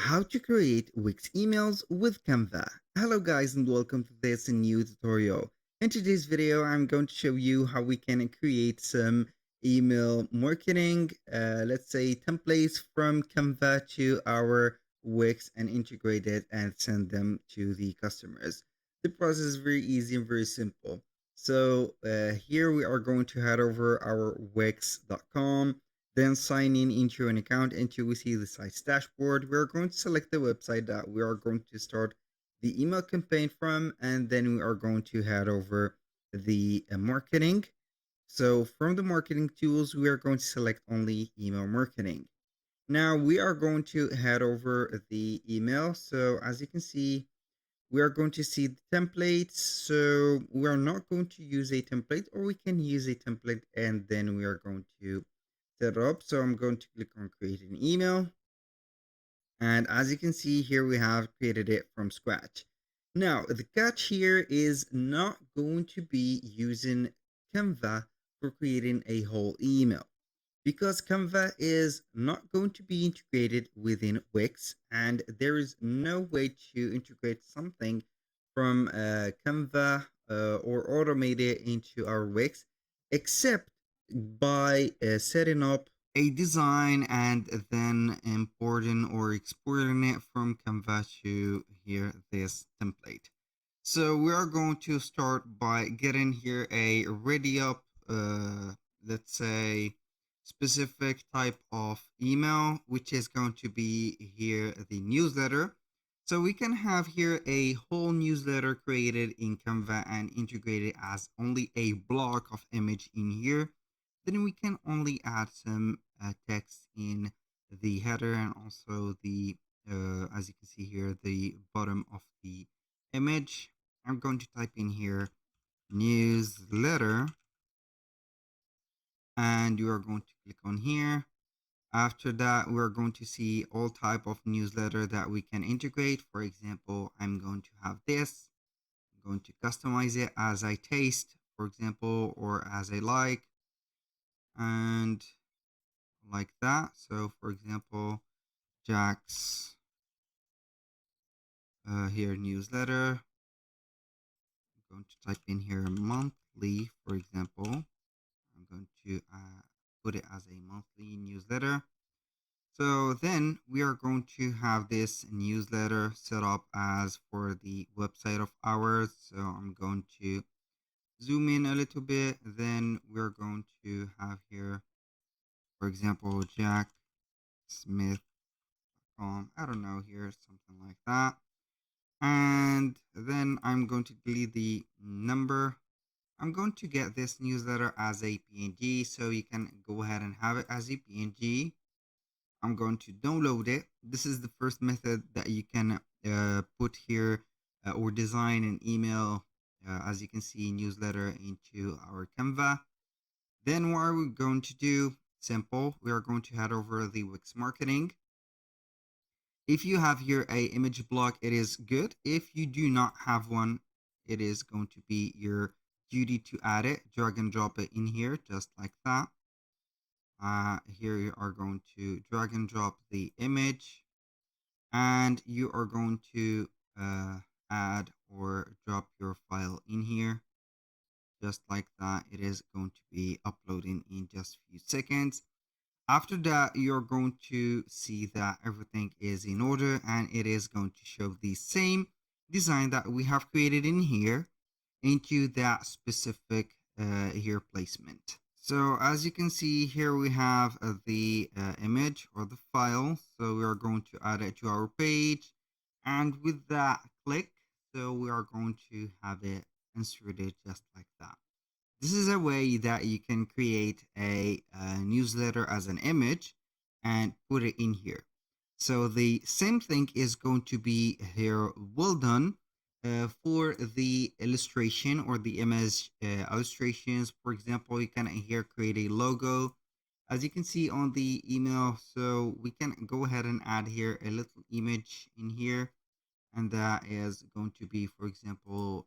How to create Wix emails with Canva. Hello guys and welcome to this new tutorial. In today's video, I'm going to show you how we can create some email marketing, let's say templates from Canva to our Wix and integrate it and send them to the customers. The process is very easy and very simple. So here we are going to head over our wix.com, then sign in into an account until we see the site's dashboard. We're going to select the website that we are going to start the email campaign from, and then we are going to head over the marketing. So from the marketing tools, we are going to select only email marketing. Now we are going to head over the email. So as you can see, we are going to see the templates. So we are not going to use a template, or we can use a template and then we are going to set it up. So I'm going to click on create an email. And as you can see here, we have created it from scratch. Now, the catch here is not going to be using Canva for creating a whole email, because Canva is not going to be integrated within Wix, and there is no way to integrate something from Canva or automate it into our Wix, except by setting up a design and then importing or exporting it from Canva to here this template. So we are going to start by getting here a ready up, let's say, specific type of email, which is going to be here the newsletter. So we can have here a whole newsletter created in Canva and integrated as only a block of image in here. Then we can only add some text in the header and also the, as you can see here, the bottom of the image. I'm going to type in here newsletter, and you are going to click on here. After that, we're going to see all type of newsletter that we can integrate. For example, I'm going to have this. I'm going to customize it as I taste, for example, or as I like, and like that. So for example, Jack's here newsletter. I'm going to type in here monthly, for example. I'm going to put it as a monthly newsletter. So then we are going to have this newsletter set up as for the website of ours. So I'm going to zoom in a little bit. Then we're going to have here, for example, Jack Smith. I don't know here, something like that. And then I'm going to delete the number. I'm going to get this newsletter as a PNG, so you can go ahead and have it as a PNG. I'm going to download it. This is the first method that you can put here or design an email, as you can see, newsletter into our Canva. Then what are we going to do? Simple. We are going to head over the Wix marketing. If you have here a image block, it is good. If you do not have one, it is going to be your duty to add it. Drag and drop it in here, just like that. Here you are going to drag and drop the image, and you are going to add or drop your file in here, just like that. It is going to be uploading in just a few seconds. After that, you're going to see that everything is in order, and it is going to show the same design that we have created in here into that specific here placement. So as you can see here, we have the image or the file. So we are going to add it to our page, and with that click, so we are going to have it inserted just like that. This is a way that you can create a newsletter as an image and put it in here. So the same thing is going to be here well done for the illustration or the image illustrations. For example, you can here create a logo, as you can see on the email. So we can go ahead and add here a little image in here, and that is going to be, for example,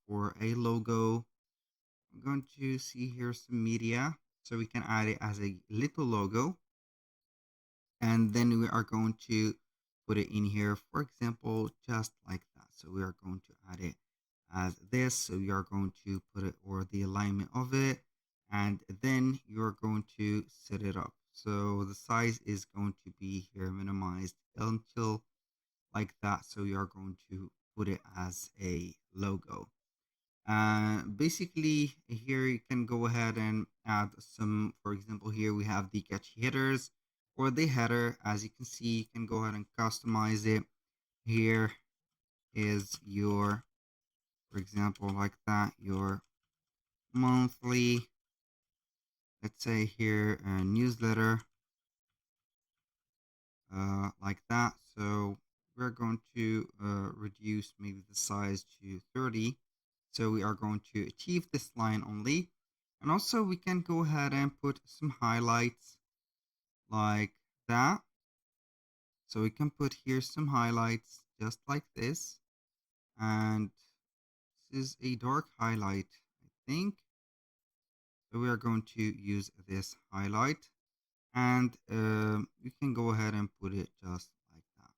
for a logo. I'm going to see here some media, so we can add it as a little logo. And then we are going to put it in here, for example, just like that. So we are going to add it as this. So you are going to put it or the alignment of it, and then you're going to set it up. So the size is going to be here minimized until like that. So you're going to put it as a logo. Basically, here you can go ahead and add some, for example, here we have the catchy headers or the header. As you can see, you can go ahead and customize it. Here is your, for example, like that, your monthly, let's say here, a newsletter, like that. So we're going to reduce maybe the size to 30. So we are going to achieve this line only. And also we can go ahead and put some highlights like that. So we can put here some highlights just like this. And this is a dark highlight, I think. So we are going to use this highlight. And you can go ahead and put it just like that.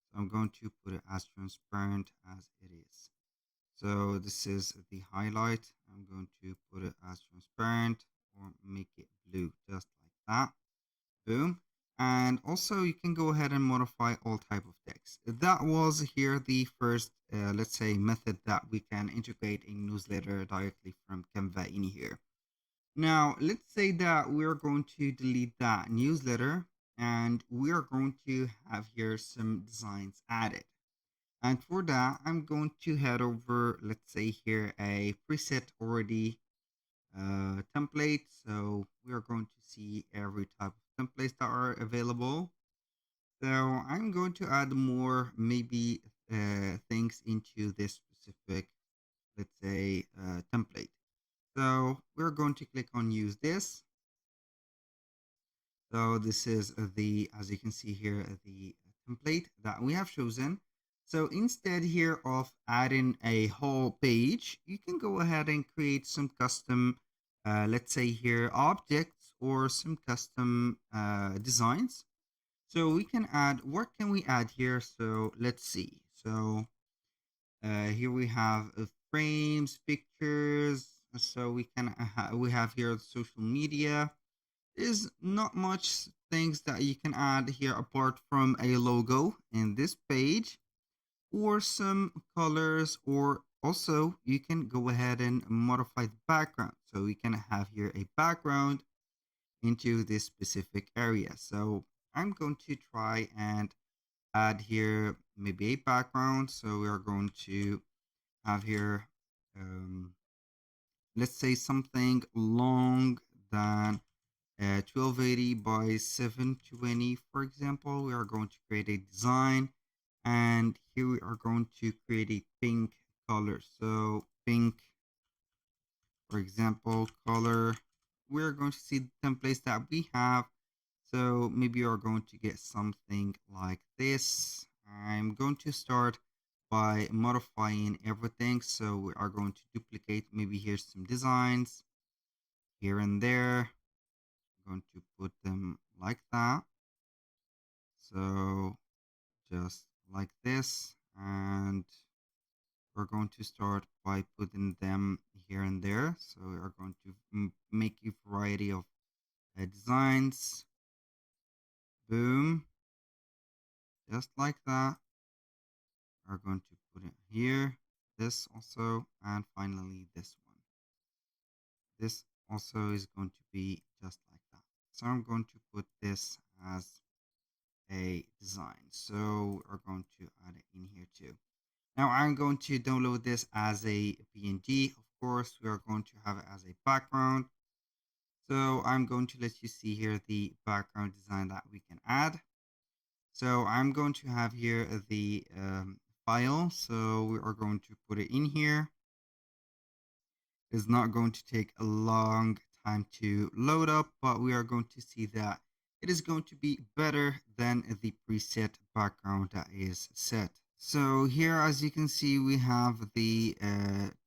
So I'm going to put it as transparent as it is. So this is the highlight. I'm going to put it as transparent or make it blue, just like that. Boom. And also you can go ahead and modify all type of text. That was here the first, let's say, method that we can integrate a newsletter directly from Canva in here. Now, let's say that we're going to delete that newsletter and we are going to have here some designs added. And for that, I'm going to head over, let's say here, a preset already template. So we are going to see every type of templates that are available. So I'm going to add more, maybe things into this specific, let's say, template. So we're going to click on use this. So this is the, as you can see here, the template that we have chosen. So instead here of adding a whole page, you can go ahead and create some custom, let's say here, objects or some custom designs. So we can add, what can we add here? So let's see. So here we have frames, pictures. So we can, we have here social media. There's not much things that you can add here apart from a logo in this page or some colors, or also you can go ahead and modify the background. So we can have here a background into this specific area. So I'm going to try and add here maybe a background. So we are going to have here, let's say something long than 1280 by 720, for example. We are going to create a design, and here we are going to create a pink color. So pink, for example, color. We're going to see the templates that we have. So maybe you're going to get something like this. I'm going to start by modifying everything. So we are going to duplicate, maybe here's some designs here and there. Going to put them like that. So just like this, and we're going to start by putting them here and there. So we are going to make a variety of designs. Boom, just like that. We're going to put it here, this also, and finally this one. This also is going to be just like that. So I'm going to put this as a design. So we're going to add it in here too. Now I'm going to download this as a PNG. Of course, we are going to have it as a background. So I'm going to let you see here the background design that we can add. So I'm going to have here the file. So we are going to put it in here. It's not going to take a long time to load up, but we are going to see that it is going to be better than the preset background that is set. So here, as you can see, we have the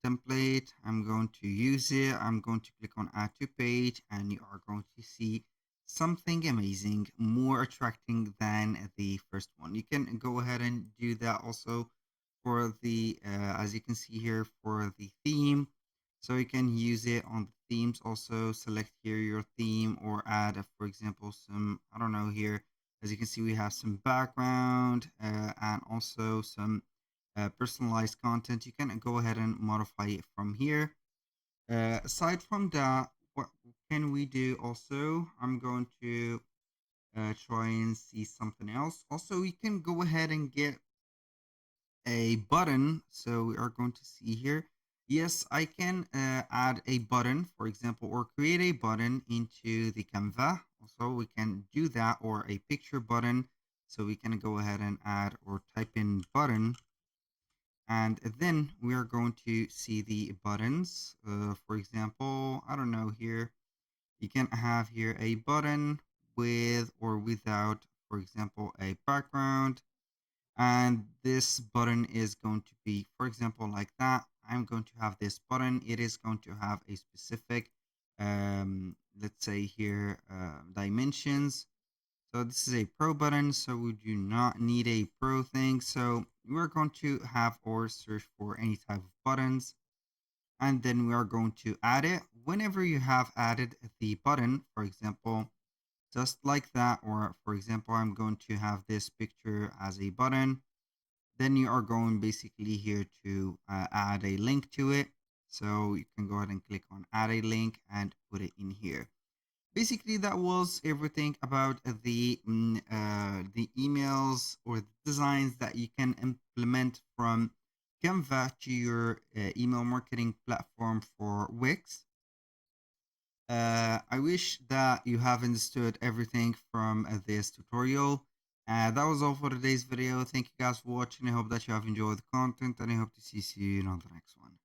template. I'm going to use it. I'm going to click on add to page, and you are going to see something amazing, more attracting than the first one. You can go ahead and do that also for the, as you can see here, for the theme. So you can use it on the themes also. Select here your theme or add, for example, some, I don't know here. As you can see, we have some background and also some personalized content. You can go ahead and modify it from here. Aside from that, what can we do also? I'm going to try and see something else. Also, we can go ahead and get a button. So we are going to see here. Yes, I can add a button, for example, or create a button into the Canva. Also, we can do that, or a picture button. So we can go ahead and add or type in button. And then we are going to see the buttons. For example, I don't know here. You can have here a button with or without, for example, a background. And this button is going to be, for example, like that. I'm going to have this button. It is going to have a specific, let's say here, dimensions. So this is a pro button, so we do not need a pro thing. So we're going to have or search for any type of buttons, and then we are going to add it. Whenever you have added the button, for example, just like that, or for example, I'm going to have this picture as a button, then you are going basically here to add a link to it. So you can go ahead and click on add a link and put it in here. Basically, that was everything about the emails or the designs that you can implement from Canva to your email marketing platform for Wix. I wish that you have understood everything from this tutorial. That was all for today's video. Thank you guys for watching. I hope that you have enjoyed the content, and I hope to see you on the next one.